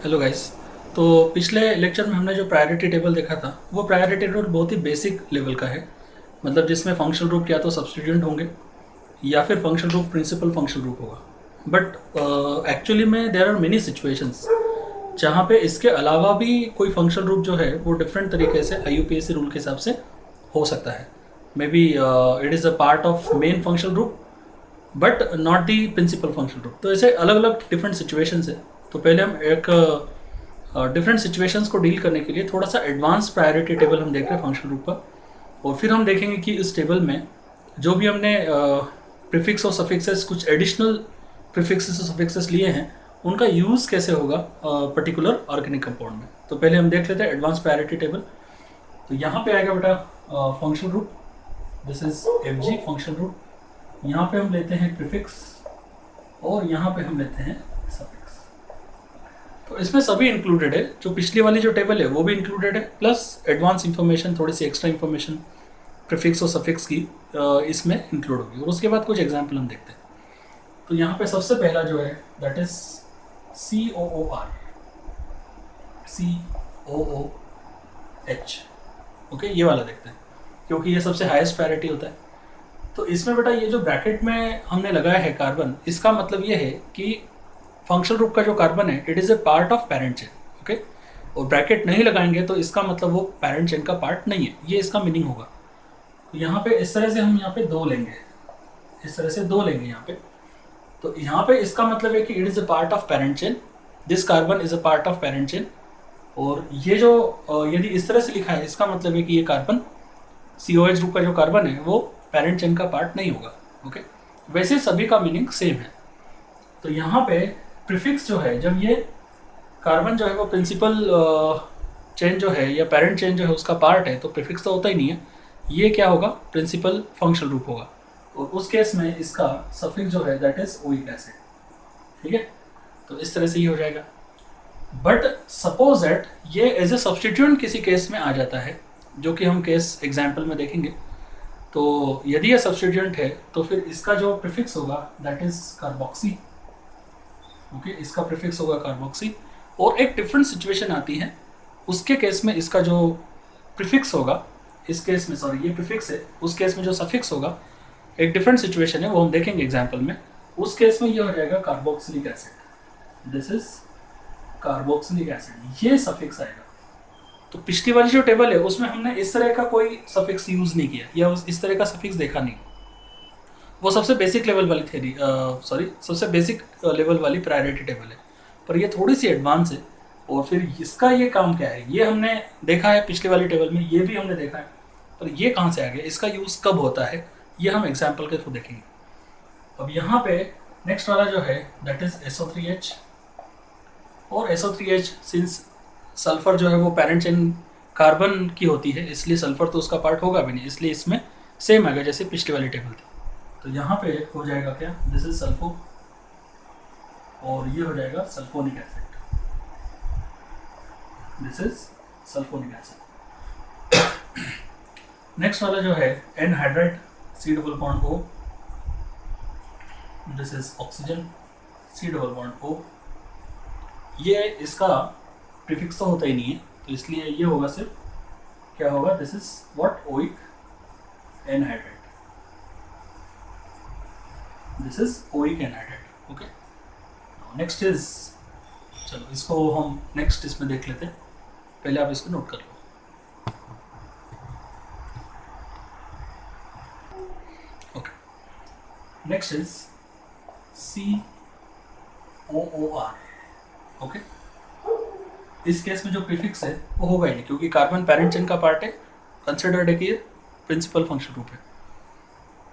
Hello guys. तो पिछले lecture में हमने जो प्रायोरिटी टेबल देखा था वो प्रायोरिटी टेबल बहुत ही बेसिक लेवल का है। मतलब जिसमें फंक्शनल ग्रुप या तो सब्स्टिट्यूएंट होंगे या फिर functional group principal functional group होगा। बट एक्चुअली में देयर आर मेनी सिचुएशंस जहाँ पे इसके अलावा भी कोई फंक्शनल ग्रुप जो है वो डिफरेंट तरीके से IUPAC रूल के हिसाब से हो सकता है। May be it is a part of main functional group but not the principal functional group. तो ऐसे अलग अलग डिफरेंट सिचुएशंस है। तो पहले हम एक डिफरेंट सिचुएशंस को डील करने के लिए थोड़ा सा एडवांस प्रायोरिटी टेबल हम देख रहे हैं फंक्शनल ग्रुप का। और फिर हम देखेंगे कि इस टेबल में जो भी हमने प्रीफिक्स और सफिक्सेस कुछ एडिशनल प्रीफिक्सेस और सफिक्सेस लिए हैं उनका यूज़ कैसे होगा पर्टिकुलर ऑर्गेनिक कंपाउंड में। तो पहले हम देख लेते हैं एडवांस प्रायोरिटी टेबल। तो यहाँ पे आएगा बेटा functional group, this is FG functional group. यहाँ पे हम लेते हैं प्रीफिक्स और यहाँ पे हम लेते हैं सफिक्स। तो इसमें सभी इंक्लूडेड है, जो पिछली वाली जो टेबल है वो भी इंक्लूडेड है, प्लस एडवांस इंफॉर्मेशन थोड़ी सी एक्स्ट्रा इंफॉर्मेशन प्रीफिक्स और सफिक्स की इसमें इंक्लूड होगी। और उसके बाद कुछ एग्जाम्पल हम देखते हैं। तो यहाँ पे सबसे पहला जो है that is COOR, COOH। Okay, ये वाला देखते हैं क्योंकि ये सबसे हाईएस्ट प्रायोरिटी होता है। तो इसमें बेटा ये जो ब्रैकेट में हमने लगाया है कार्बन, इसका मतलब ये है कि फंक्शनल ग्रुप का जो कार्बन है it is a part of parent chain. Okay, और ब्रैकेट नहीं लगाएंगे तो इसका मतलब वो पैरेंट चेन का पार्ट नहीं है, ये इसका मीनिंग होगा। तो यहाँ पे इस तरह से हम यहाँ पे दो लेंगे, इस तरह से दो लेंगे यहाँ पे। तो यहाँ पे इसका मतलब है कि it is a part of parent chain, this carbon is a part of parent chain. और ये जो यदि इस तरह से लिखा है इसका मतलब है कि ये कार्बन COH ग्रुप का जो कार्बन है वो पैरेंट चेन का पार्ट नहीं होगा। ओके, वैसे सभी का मीनिंग सेम है। तो यहाँ पे प्रीफिक्स जो है, जब ये कार्बन जो है वो प्रिंसिपल चेन जो है या पेरेंट चेन जो है उसका पार्ट है तो प्रीफिक्स तो होता ही नहीं है, ये क्या होगा, प्रिंसिपल फंक्शनल ग्रुप होगा। और उस केस में इसका सफिक्स जो है दैट इज ओइक एसिड। ठीक है, तो इस तरह से ये हो जाएगा। बट सपोज दैट ये एज ए सब्सटीट्यूएंट किसी केस में आ जाता है, जो कि हम केस एग्जाम्पल में देखेंगे। तो यदि ये सब्सटीट्यूएंट है तो फिर इसका जो प्रीफिक्स होगा दैट इज कार्बोक्सी। ओके, इसका प्रीफिक्स होगा कार्बोक्सी। और एक डिफरेंट सिचुएशन आती है, उसके केस में इसका जो प्रीफिक्स होगा, इस केस में सॉरी ये प्रीफिक्स है, उस केस में जो सफिक्स होगा एक डिफरेंट सिचुएशन है, वो हम देखेंगे एग्जाम्पल में। उस केस में ये हो जाएगा carboxylic acid, this is carboxylic acid, ये सफिक्स आएगा। तो पिछली वाली जो टेबल है उसमें हमने इस तरह का कोई सफिक्स यूज नहीं किया या इस तरह का सफिक्स देखा नहीं। वो सबसे बेसिक लेवल वाली थ्योरी, सॉरी सबसे बेसिक लेवल वाली प्रायोरिटी टेबल है, पर ये थोड़ी सी एडवांस है। और फिर इसका ये काम क्या है ये हमने देखा है पिछली वाली टेबल में, ये भी हमने देखा है, पर ये कहाँ से आ गया, इसका यूज़ कब होता है ये हम एग्जाम्पल के थ्रू देखेंगे। अब यहाँ पे नेक्स्ट वाला जो है दैट इज SO3H। और SO3H सिंस सल्फर जो है वो पेरेंट चेन कार्बन की होती है, इसलिए सल्फर तो उसका पार्ट होगा भी नहीं, इसलिए इसमें सेम आएगा जैसे पिछली वाली टेबल थी। तो यहाँ पे हो जाएगा क्या, दिस इज सल्फो और ये हो जाएगा sulphonic acid, this is sulphonic acid. Next वाला जो है anhydride C double bond O, this is oxygen C double bond O। ये इसका प्रीफिक्स तो होता ही नहीं है, तो इसलिए ये होगा सिर्फ क्या होगा, this is what, oic anhydride, this is oic anhydride. Okay, next is, चलो इसको हम नेक्स्ट इसमें देख लेते हैं, पहले आप इसको नोट कर लो। Okay, next is COOR। Okay, इस केस में जो प्रीफिक्स है वो होगा ही नहीं क्योंकि कार्बन पेरेंट चेन का पार्ट है, कंसिडर्ड है कि ये प्रिंसिपल फंक्शन ग्रुप है।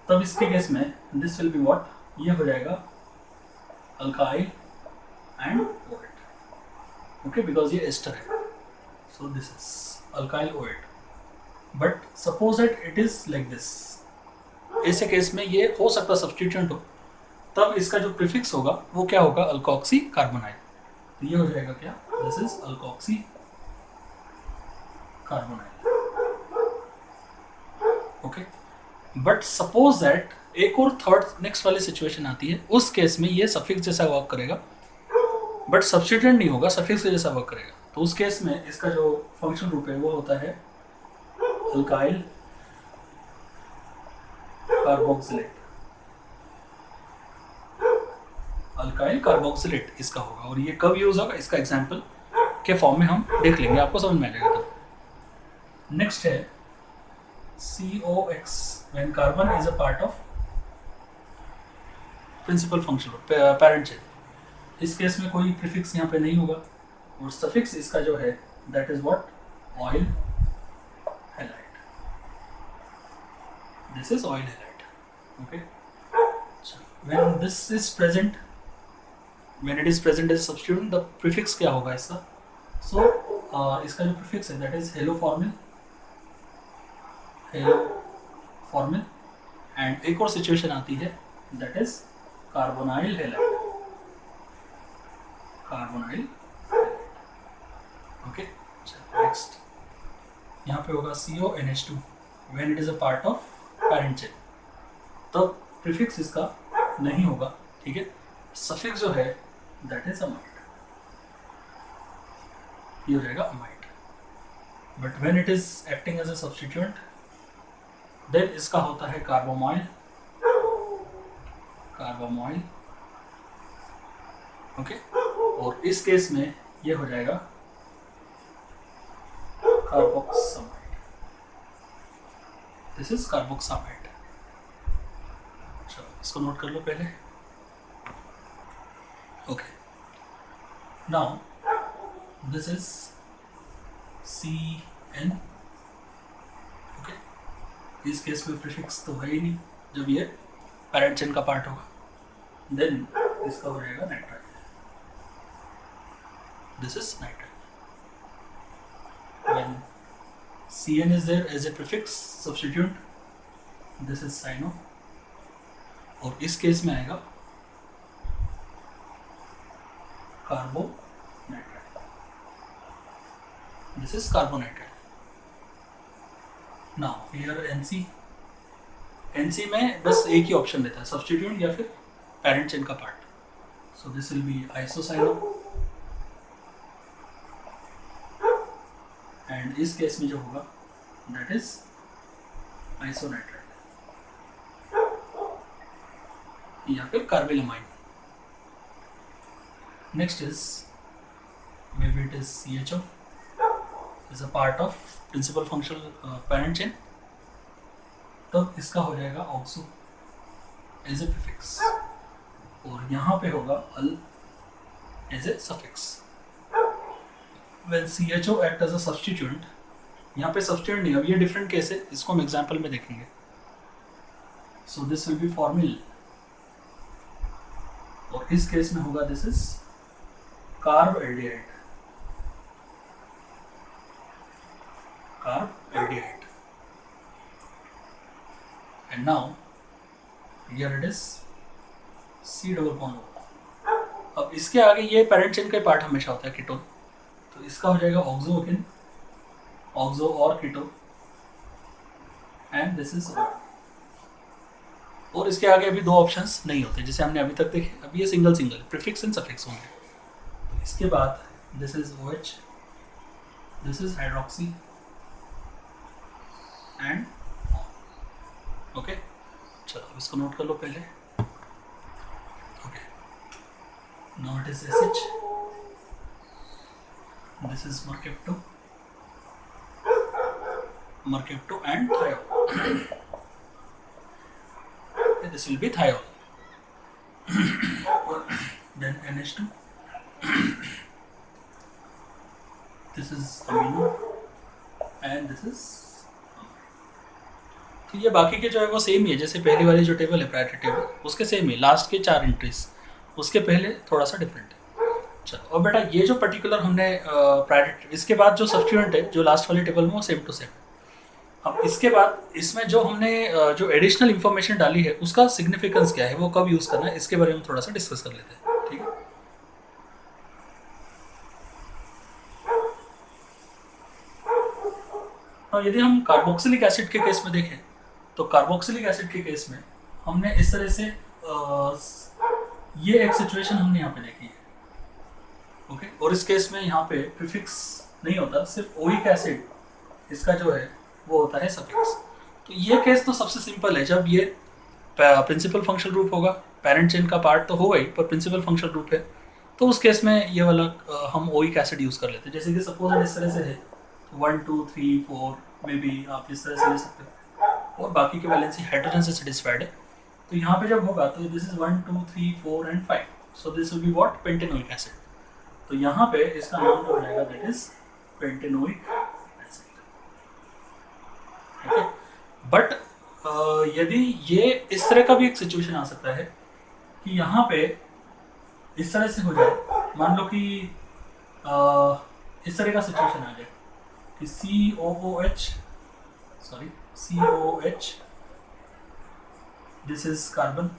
तब इसके केस में दिस विल बी व्हाट, ये हो जाएगा अल्काइल एंड ओएट। ओके, बिकॉज ये एस्टर है, so this is alkyl ओएट। But suppose that it is like this, ऐसे केस में ये हो सकता सब्स्टिट्यूएंट हो, तब इसका जो प्रीफिक्स होगा वो क्या होगा, अल्कोक्सी कार्बोनाइल। तो ये हो जाएगा क्या, this is alkoxy carbonyl. Okay, but suppose that एक और थर्ड नेक्स्ट वाली सिचुएशन आती है, उस केस में ये सफिक्स जैसा वर्क करेगा, बट सब्स्टिट्यूएंट नहीं होगा, सफिक्स के जैसा वर्क करेगा। तो उस केस में इसका जो फंक्शन रूप है वो होता है अल्काइल कार्बोक्सिलेट। अल्काइल कार्बोक्सिलेट इसका होगा। और ये कब यूज होगा, इसका एग्जाम्पल के फॉर्म में हम देख लेंगे, आपको समझ में आ जाएगा तब। नेक्स्ट है COX when carbon is a part of principal function parent chain. इस केस में कोई प्रीफिक्स यहाँ पे नहीं होगा और सफिक्स इसका जो है that is what oil halide. This is oil halide. Okay, when this is present, when it is present as substituent, the prefix क्या होगा इसका? सो इसका जो प्रीफिक्स है that is halo formyl and एक और सिचुएशन आती है that is carbonyl halide. Okay, next यहाँ पे होगा CONH2 when it is a part of parent chain. तो प्रीफिक्स इसका नहीं होगा, ठीक है। सफिक्स जो है दैट इज अमाइड, ये हो जाएगा amide. But when it is acting as a substituent then इसका होता है कार्बोमाइल। ओके, और इस केस में ये हो जाएगा कार्बोक्सामाइड। This is carboxamide. चलो इसको नोट कर लो पहले। Okay, now this is CN। Okay, इस केस में प्रीफिक्स तो है ही नहीं जब ये पैरेंट चेन का पार्ट होगा। देन इसका हो जाएगा nitrile. This is nitrile. When CN is there as a prefix substituent, this is cyano। और इस केस में आएगा carbonitrile. This is carbonitrile. Now here NC में बस एक ही ऑप्शन रहता है, सब्स्टिट्यूएंट या फिर पैरेंट चेन का part. So this will be isocyano. And इस केस में जो होगा दैट इज आइसोनाइट्राइल या फिर carbylamine. Next is may B it is CHO is a part of principal functional parent chain. तब इसका हो जाएगा ऑक्सो एज ए प्रीफिक्स और यहाँ पे होगा al as a suffix. When CHO act as a substituent, यहाँ पे substituent नहीं, अब ये different case है, इसको हम example में देखेंगे। So this will be formyl और इस केस में होगा this is carbaldehyde। And now here it is C double bond O। अब इसके आगे ये पैरेंट चेन का पार्ट हमेशा होता है कीटोन, तो इसका हो जाएगा ऑक्सो ऑक्सो और कीटो एंड दिस इज। और इसके आगे अभी दो ऑप्शंस नहीं होते जैसे हमने अभी तक देखे। अभी ये सिंगल प्रीफिक्स एंड सफिक्स होंगे। तो इसके बाद this is OH, this is hydroxy and okay. चलो इसको नोट कर लो पहले। Okay, now it is SH, this is mercapto and thiol। Okay, this will be thiol। Then NH2, this is amino and this is। तो ये बाकी के जो है वो सेम ही है जैसे पहली वाली जो टेबल है प्रायोरिटी टेबल उसके सेम ही, लास्ट के 4 एंट्रीज उसके पहले थोड़ा सा डिफरेंट है। चलो और बेटा ये जो पर्टिकुलर हमने प्रायोरिटी, इसके बाद जो सब्स्टिट्यूएंट है जो लास्ट वाले टेबल में वो सेम टू सेम। अब इसके बाद इसमें जो हमने जो एडिशनल इंफॉर्मेशन डाली है उसका सिग्निफिकेंस क्या है, वो कब यूज करना है, इसके बारे में थोड़ा सा डिस्कस कर लेते हैं, ठीक है। और यदि हम कार्बोक्सिलिक एसिड के केस में देखें तो कार्बोक्सिलिक एसिड के केस में हमने इस तरह से ये एक सिचुएशन हमने यहाँ पे देखी है। ओके। और इस केस में यहाँ पे प्रीफिक्स नहीं होता, सिर्फ ओइक एसिड इसका जो है वो होता है सफिक्स। तो ये केस तो सबसे सिंपल है, जब ये प्रिंसिपल फंक्शनल ग्रुप होगा, पेरेंट चेन का पार्ट तो होगा ही पर प्रिंसिपल फंक्शनल ग्रुप है, तो उस केस में ये वाला हम ओइक एसिड यूज़ कर लेते हैं। जैसे कि सपोज इस तरह से है 1 2 3 4 में भी आप इस तरह से ले सकते हो, और बाकी की वैलेंसी हाइड्रोजन से सेटिस्फाइड है। तो यहाँ पे जब होगा तो this is 1 2 3 4 and 5, so this will be what, pentanoic acid. तो यहाँ पे इसका नाम जो हो जाएगा that is pentanoic acid. Okay. But यदि ये इस तरह का भी एक सिचुएशन आ सकता है कि यहाँ पे इस तरह से हो जाए, मान लो कि इस तरह का सिचुएशन आ जाए कि COOH दिस इज कार्बन,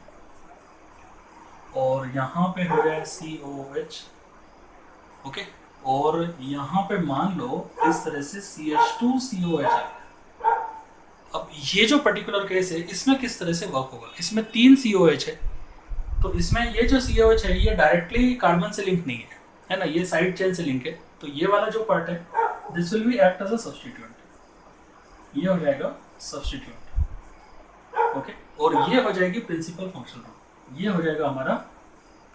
और यहाँ पे हो जाए COOH। ओके। और यहाँ पे मान लो इस तरह से CH2COH आ गया। अब ये जो पर्टिकुलर केस है इसमें किस तरह से वर्क होगा, इसमें 3 COH है, तो इसमें ये जो COH है ये डायरेक्टली कार्बन से लिंक नहीं है ना, ये साइड चेन से लिंक है। तो ये वाला जो पार्ट है this will be act as a substituent, ये हो जाएगा सब्स्टिट्यूएंट। ओके। और ये हो जाएगी प्रिंसिपल फंक्शनल ग्रुप, ये हो जाएगा हमारा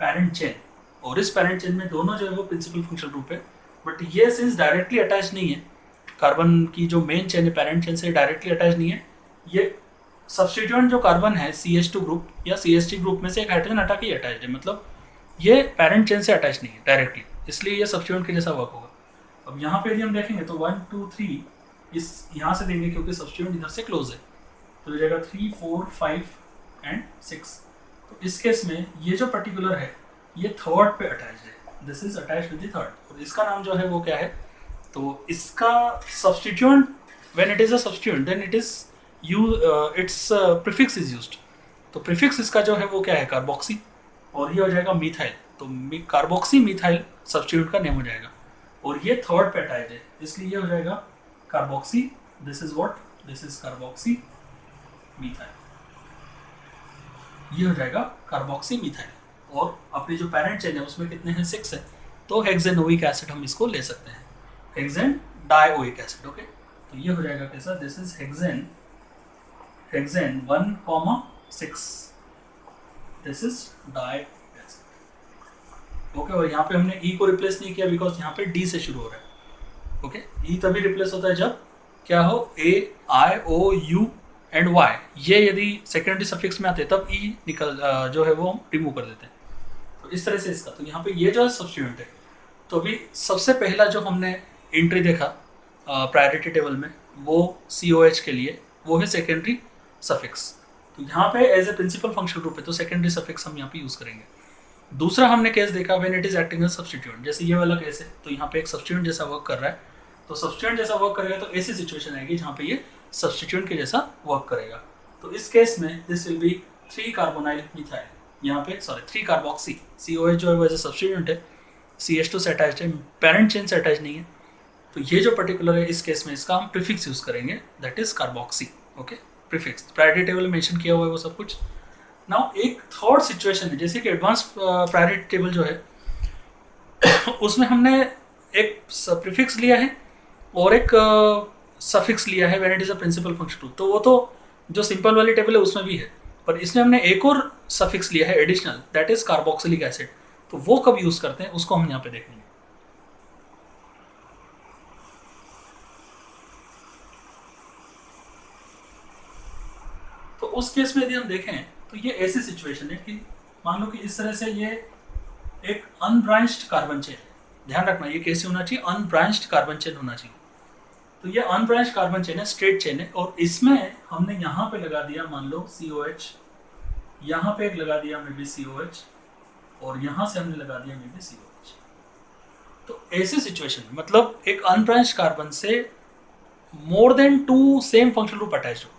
पेरेंट चेन, और इस पेरेंट चेन में दोनों जो है वो प्रिंसिपल फंक्शनल ग्रुप है। बट ये सिंस डायरेक्टली अटैच नहीं है, कार्बन की जो मेन चेन है पेरेंट चेन से डायरेक्टली अटैच नहीं है, ये सब्स्टिट्यूएंट जो कार्बन है CH2 ग्रुप या CH3 ग्रुप में से एक हाइड्रोजन हटा के अटैच है, मतलब ये पेरेंट चेन से अटैच नहीं है डायरेक्टली, इसलिए ये सब्स्टिट्यूएंट के जैसा वर्क होगा। अब यहाँ पे यदि हम देखेंगे तो 1 2 3 इस यहाँ से देंगे क्योंकि सब्स्टिट्यूएंट इधर से क्लोज है, तो हो जाएगा 3 4 5 एंड 6। तो इस केस में ये जो पर्टिकुलर है ये थर्ड पे अटैच है, this is attach with the third, और इसका नाम जो है वो क्या है, तो इसका substituent when it is a substituent then it is its prefix is used. तो प्रीफिक्स इसका जो है वो क्या है, कार्बोक्सी, और ये हो जाएगा मिथाइल, तो कार्बोक्सी मिथाइल सब्स्टिट्यूएंट का नेम हो जाएगा, और ये थर्ड पे अटैच है इसलिए ये हो जाएगा carboxy, this is what, this is carboxy methyl, ये हो जाएगा कार्बोक्सी मिथाइल। और अपनी जो पेरेंट चेन है उसमें कितने हैं, 6 है, तो हेक्सेनोइक एसिड हम इसको ले सकते हैं, हेक्सेन डाइओइक एसिड। ओके। तो ये हो जाएगा कैसा, this is hexane 1,6, this is di acid. Okay. और यहाँ पे हमने E को रिप्लेस नहीं किया बिकॉज यहाँ पे D से शुरू हो रहा है। ओके। E तभी रिप्लेस होता है जब क्या हो, A I O U and Y, ये यदि सेकेंडरी सफिक्स में आते तब E निकल जो है वो हम रिमूव कर देते हैं। तो इस तरह से इसका, तो यहाँ पे ये जो सब्स्टिट्यूएंट है, तो अभी सबसे पहला जो हमने एंट्री देखा प्रायोरिटी टेबल में वो COH के लिए, वो है सेकेंडरी सफिक्स। तो यहाँ पे as a principal functional group है तो सेकेंडरी सफिक्स हम यहाँ पे यूज करेंगे। दूसरा हमने केस देखा when it is acting as substituent, जैसे ये वाला केस है, तो यहाँ पे एक सब्स्टिट्यूएंट जैसा वर्क कर रहा है, तो सब्स्टिट्यूएंट जैसा वर्क करेगा तो ऐसी सिचुएशन आएगी जहाँ पे ये सब्स्टिट्यूएंट के जैसा वर्क करेगा। तो इस केस में this will B 3 carbonyl methyl, यहाँ पे 3 कार्बोक्सी, COH जो है वो एज ए सब्स्टिट्यूएंट है, CH2 से अटैच है, पेरेंट चेन से अटैच नहीं है, तो ये जो पर्टिकुलर है इस केस में इसका हम प्रीफिक्स यूज करेंगे, that is carboxy. Okay. Prefix priority table में मेंशन किया हुआ है वो सब कुछ। नाउ एक थर्ड सिचुएशन है, जैसे कि एडवांस प्रायोरिटी टेबल जो है उसमें हमने एक प्रीफिक्स लिया है और एक सफिक्स लिया है when it is a principal function group, तो वो तो जो सिंपल वाली टेबल है उसमें भी है, पर इसमें हमने एक और सफिक्स लिया है additional, that is carboxylic acid. तो वो कब यूज करते हैं उसको हम यहाँ पे देखेंगे। तो उस केस में यदि हम देखें तो ये ऐसी सिचुएशन है कि मान लो कि इस तरह से ये एक अनब्रांच्ड कार्बन चेन है, ध्यान रखना ये कैसे होना चाहिए, अनब्रांच्ड कार्बन चेन होना चाहिए। तो ये अनब्रांच्ड कार्बन चेन है, स्ट्रेट चेन है, और इसमें हमने यहाँ पे लगा दिया मान लो COH, यहाँ पे एक लगा दिया मे बी COH, और यहाँ से हमने लगा दिया मे बी COH। तो ऐसे सिचुएशन में मतलब एक अनब्रांच्ड कार्बन से more than 2 same functional group attach हो,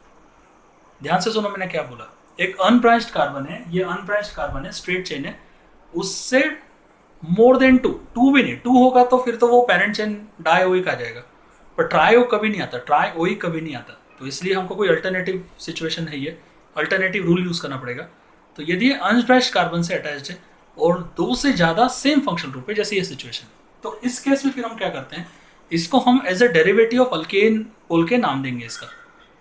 ध्यान से सुनो मैंने क्या बोला, एक अनब्रांच्ड कार्बन है, ये अनब्रांच्ड कार्बन है, स्ट्रेट चेन है, उससे मोर देन 2 भी नहीं, 2 होगा तो फिर तो वो पेरेंट चेन डाइओइक आ जाएगा, पर ट्राइओइक कभी नहीं आता, ट्राइओइक कभी नहीं आता। तो इसलिए हमको कोई अल्टरनेटिव सिचुएशन है, ये अल्टरनेटिव रूल यूज करना पड़ेगा। तो यदि ये अनब्रांच्ड कार्बन से अटैच्ड है और 2 से ज़्यादा सेम फंक्शनल ग्रुप है, जैसे ये सिचुएशन। तो इस केस में फिर हम क्या करते हैं, इसको हम as a derivative of alkane बोल के नाम देंगे इसका,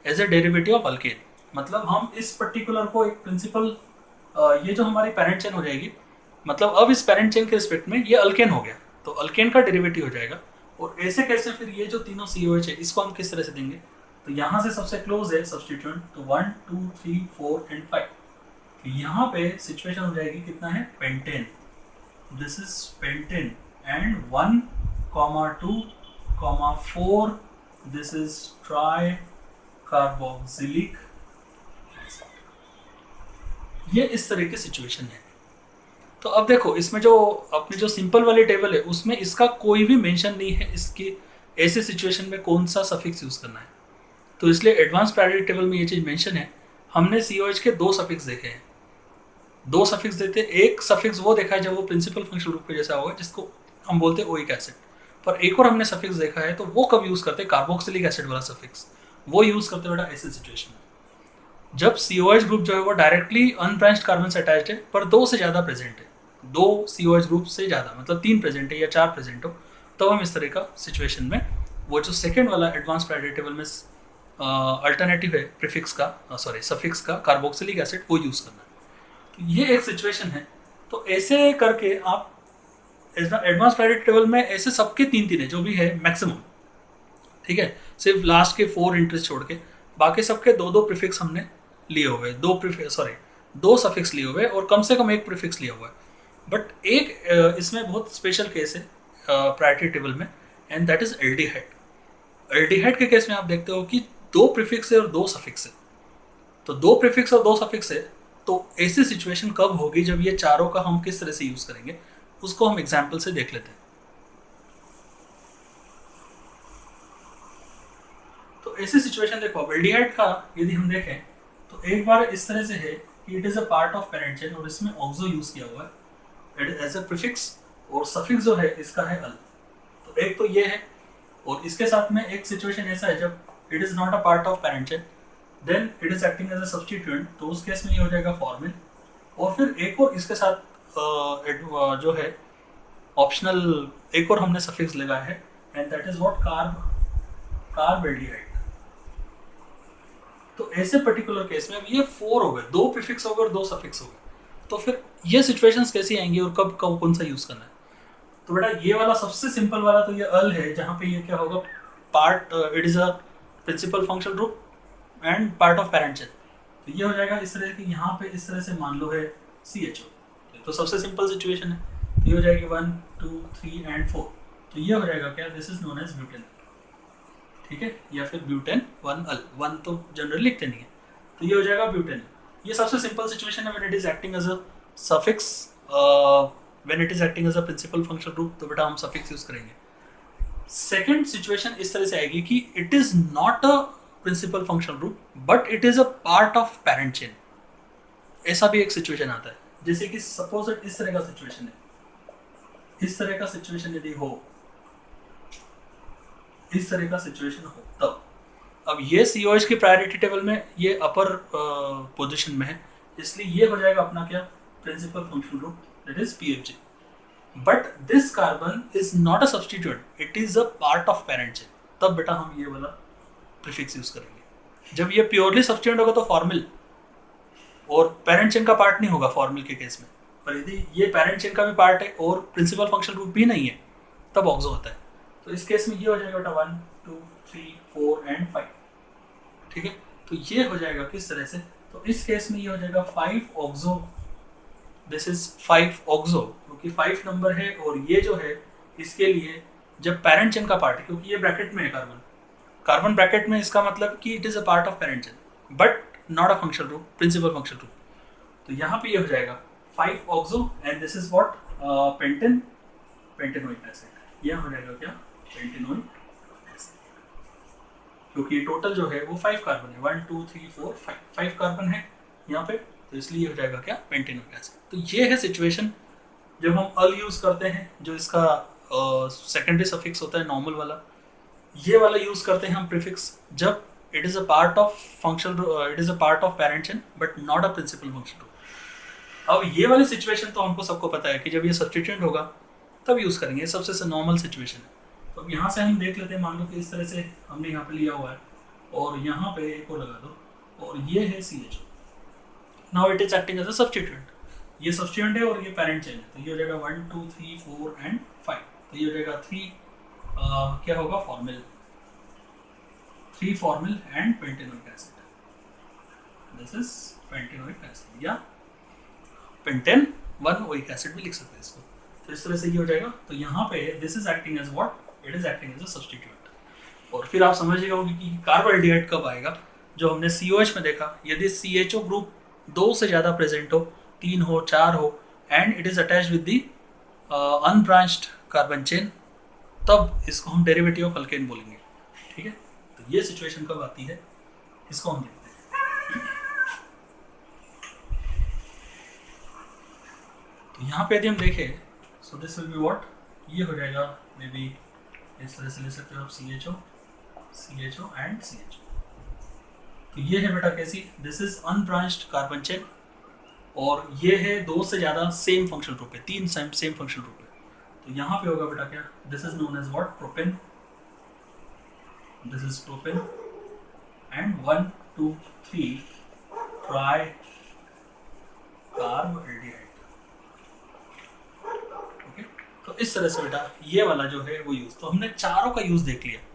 as a derivative of alkane. मतलब हम इस पर्टिकुलर को एक प्रिंसिपल, ये जो हमारी पैरेंट चेन हो जाएगी, मतलब अब इस पैरेंट चेन के रिस्पेक्ट में ये अल्केन हो गया, तो अल्केन का डेरिवेटिव हो जाएगा। और ऐसे कैसे फिर ये जो तीनों COH है इसको हम किस तरह से देंगे, तो यहाँ से सबसे क्लोज है सब्सटीट्यूएंट, तो 1 2 3 4 एंड 5। यहाँ पे सिचुएशन हो जाएगी कितना है, pentane, this is pentane, and 1 2 4 this is try carboxylic. ये इस तरह की सिचुएशन है। तो अब देखो इसमें जो अपनी जो सिंपल वाली टेबल है उसमें इसका कोई भी मेंशन नहीं है, इसकी ऐसे सिचुएशन में कौन सा सफिक्स यूज करना है। तो इसलिए एडवांस प्रायोरिटी टेबल में ये चीज मेंशन है। हमने COH के 2 सफिक्स देखे हैं, 2 सफिक्स देते हैं। एक सफिक्स वो देखा है जब वो प्रिंसिपल फंक्शनल ग्रुप के जैसा होगा, जिसको हम बोलते हैं ओइक एसिड। पर एक और हमने सफिक्स देखा है, तो वो कब यूज करते हैं, कार्बोक्सिलिक एसिड वाला सफिक्स, वो यूज करते बेटा ऐसे सिचुएशन में जब COH ग्रुप जो है वो डायरेक्टली अनब्रांच्ड कार्बन से अटैच्ड है, पर 2 से ज़्यादा प्रेजेंट है, 2 COH ग्रुप से ज़्यादा, मतलब 3 प्रेजेंट है या 4 प्रेजेंट हो, तो हम इस तरह का सिचुएशन में वो जो सेकेंड वाला एडवांस प्रायोरिटी टेबल में अल्टरनेटिव है प्रीफिक्स का, सॉरी सफिक्स का, कार्बोक्सिलिक एसिड, वो यूज़ करना है। तो ये एक सिचुएशन है। तो ऐसे करके आप एडवांस प्रायोरिटी टेबल में ऐसे सबके 3 है जो भी है मैक्सिमम, ठीक है, सिर्फ लास्ट के 4 इंटरेस्ट छोड़ के, बाकी सबके 2 प्रीफिक्स हमने लिए हुए, 2 सफिक्स लिए हुए और कम से कम 1 प्रीफिक्स लिया हुआ है। बट एक इसमें बहुत स्पेशल केस है प्रायोरिटी टेबल में, and that is aldehyde. Aldehyde के केस में आप देखते हो कि 2 प्रीफिक्स है और 2 सफिक्स है। तो 2 प्रीफिक्स और 2 सफिक्स है, तो ऐसी सिचुएशन कब होगी जब ये चारों का हम किस तरह से यूज करेंगे, उसको हम एग्जाम्पल से देख लेते हैं। तो ऐसी सिचुएशन देखो, एल्डिहाइड का यदि हम देखें तो एक बार इस तरह से है कि it is a part of parent chain और इसमें ऑक्सो यूज किया हुआ है एज अ प्रीफिक्स, और सफिक्स जो है इसका है अल। तो एक तो ये है, और इसके साथ में एक सिचुएशन ऐसा है जब it is not a part of parent chain, then it is acting as a substituent, तो उस केस में ये हो जाएगा फॉर्मिल। और फिर एक और इसके साथ जो है ऑप्शनल एक और हमने सफिक्स लगाया है, and that is what carb aldehyde. तो ऐसे पर्टिकुलर केस में ये 4 हो गए, 2 प्रीफिक्स हो गए और 2 सफिक्स हो गए। तो फिर ये सिचुएशंस कैसी आएंगी और कब कब कौन सा यूज करना है। तो बेटा ये वाला सबसे सिंपल वाला तो ये अल है, जहाँ पे ये क्या होगा, part it is a principal functional group and part of parent chain. तो ये हो जाएगा इस तरह की, यहाँ पे इस तरह से मान लो है CHO। तो सबसे सिंपल सिचुएशन है, ये हो जाएगी 1 2 3 एंड 4। तो ये हो जाएगा क्या, this is known as butane, ठीक है, या फिर ब्यूटेन 1 अल, 1 तो जनरली लिखते नहीं है, तो ये हो जाएगा ब्यूटेन। ये सबसे सिंपल सिचुएशन है when it is acting as a suffix, when it is acting as a principal functional group, तो बेटा हम सफिक्स यूज करेंगे। सेकेंड सिचुएशन इस तरह से आएगी कि it is not a principal functional group but it is a part of parent chain. ऐसा भी एक सिचुएशन आता है, जैसे कि सपोज इस तरह का सिचुएशन है, इस तरह का सिचुएशन यदि हो, इस तरह का सिचुएशन हो, तब अब ये COH की प्रायोरिटी टेबल में ये अपर पोजीशन में है, इसलिए ये हो जाएगा अपना क्या, principal functional group, that is PFG। But this carbon is not a substituent, it is a part of parent chain, तब बेटा हम ये वाला प्रीफिक्स यूज करेंगे। जब ये प्योरली सब्स्टिट्यूएंट होगा तो फॉर्मल, और पैरेंट चेन का पार्ट नहीं होगा फॉर्मल के केस में। पर यदि ये पैरेंट चेन का भी पार्ट है और प्रिंसिपल फंक्शनल ग्रुप भी नहीं है, तब ऑक्सो होता है। तो इस केस में ये हो जाएगा बेटा 1 2 3 4 एंड 5, ठीक है। तो ये हो जाएगा किस तरह से, तो इस केस में ये हो जाएगा 5 ऑक्सो, दिस इज 5 ऑक्सो, क्योंकि 5 नंबर है, और ये जो है इसके लिए जब पैरेंट चेन का पार्ट है, क्योंकि ये ब्रैकेट में है कार्बन, कार्बन ब्रैकेट में, इसका मतलब कि it is a part of parent chain but not a functional group, principal functional group. तो यहाँ पे ये हो जाएगा 5 oxo and this is what pentanoic acid. यह हो जाएगा क्या, पेंटेनोइक एसिड, क्योंकि टोटल जो है वो 5 कार्बन है, 1 2 3 4 5 कार्बन है यहाँ पे, तो इसलिए हो जाएगा क्या, पेंटेनोइक एसिड। तो ये है सिचुएशन जब हम अल यूज करते हैं, जो इसका सेकेंडरी सफिक्स होता है नॉर्मल वाला, ये वाला यूज करते हैं हम प्रीफिक्स जब it is a part of functional, it is a part of parent chain but not a principal functional group. अब ये वाली सिचुएशन तो हमको सबको पता है कि जब ये सब्स्टिट्यूएंट होगा तब यूज़ करेंगे, ये सबसे नॉर्मल सिचुएशन है। तो अब यहाँ से हम देख लेते हैं, मान लो कि इस तरह से हमने यहाँ पे लिया हुआ है और यहाँ पे एक को लगा दो और ये है CH। Now it is acting as a substituent. ये सब्स्टिट्यूएंट है और ये पैरेंट चेन है, तो ये हो जाएगा 1 2 3 4 एंड 5। तो ये हो जाएगा 3 क्या होगा, formal, 3 formal and pentanoic acid. This is pentanoic acid या पेंटेन 1 ओइक एसिड भी लिख सकते हैं इसको। तो इस तरह से ये हो जाएगा। तो यहाँ पे this is acting as what, it is acting as a substituent. और फिर आप समझिएगा होंगे कि कार्बोहाइड्रेट कब आएगा, जो हमने COH में देखा, यदि CHO ग्रुप 2 से ज़्यादा प्रेजेंट हो, 3 हो 4 हो and it is attach with the unbranched carbon chain, तब इसको हम डेरिवेटिव ऑफ अल्केन बोलेंगे। ठीक है, तो ये सिचुएशन कब आती है इसको हम देखते हैं। तो यहाँ पे यदि हम देखें, सो दिस विल बी व्हाट, ये हो जाएगा मे बी इस तरह से ले सकते हो आप CHO एंड CHO। तो ये है बेटा कैसी, this is unbranched carbon chain और ये है 2 से ज़्यादा सेम फंक्शनल ग्रुप है, 3 सेम फंक्शनल ग्रुप है। तो यहाँ पे होगा बेटा क्या, this is known as what, propane, this is propane and 1 2 3 tri carbohydrate. Okay, तो इस तरह से बेटा ये वाला जो है वो यूज, तो हमने चारों का यूज देख लिया।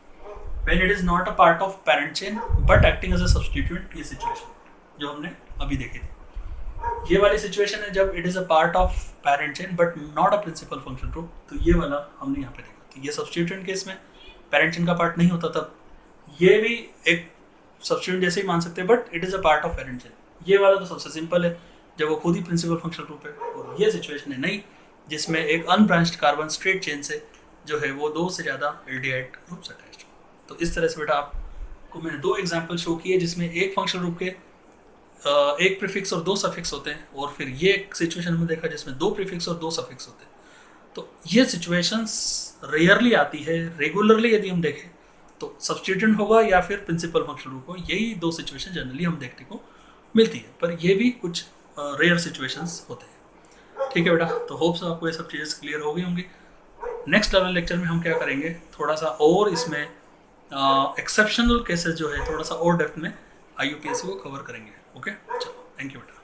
When it is not a part of parent chain but acting as a substituent, ये सिचुएशन जो हमने अभी देखी थी। ये वाली सिचुएशन है जब it is a part of parent chain but not a principal function group. तो ये वाला हमने यहाँ पे देखा। तो ये सब्स्टिट्यूएंट केस में पैरेंट चेन का पार्ट नहीं होता, तब ये भी एक सब्स्टिट्यूएंट जैसे ही मान सकते हैं but it is a part of parent chain. ये वाला तो सबसे सिंपल है जब वो खुद ही प्रिंसिपल फंक्शन ग्रुप है। और ये सिचुएशन है नहीं, जिसमें एक अनब्रांच्ड कार्बन स्ट्रेट चेन से जो है वो 2 से ज़्यादा एल्डिहाइड ग्रुप्स अटैच्ड। तो इस तरह से बेटा आपको मैंने 2 एग्जाम्पल शो किए जिसमें एक फंक्शनल ग्रुप के एक प्रीफिक्स और 2 सफिक्स होते हैं, और फिर ये एक सिचुएशन में देखा जिसमें 2 प्रीफिक्स और 2 सफिक्स होते हैं। तो ये सिचुएशंस रेयरली आती है। रेगुलरली यदि हम देखें तो सब्स्टिट्यूएंट होगा या फिर प्रिंसिपल फंक्शनल ग्रुप हो, यही 2 सिचुएशन जनरली हम देखने को मिलती है, पर ये भी कुछ रेयर सिचुएशंस होते हैं। ठीक है बेटा, तो होप्स आपको ये सब चीज़ें क्लियर हो गई होंगी। नेक्स्ट लेवल लेक्चर में हम क्या करेंगे, थोड़ा सा और इसमें एक्सेप्शनल केसेस जो है थोड़ा सा और डेप्थ में IUPAC को कवर करेंगे। ओके, चलो, थैंक यू बेटा।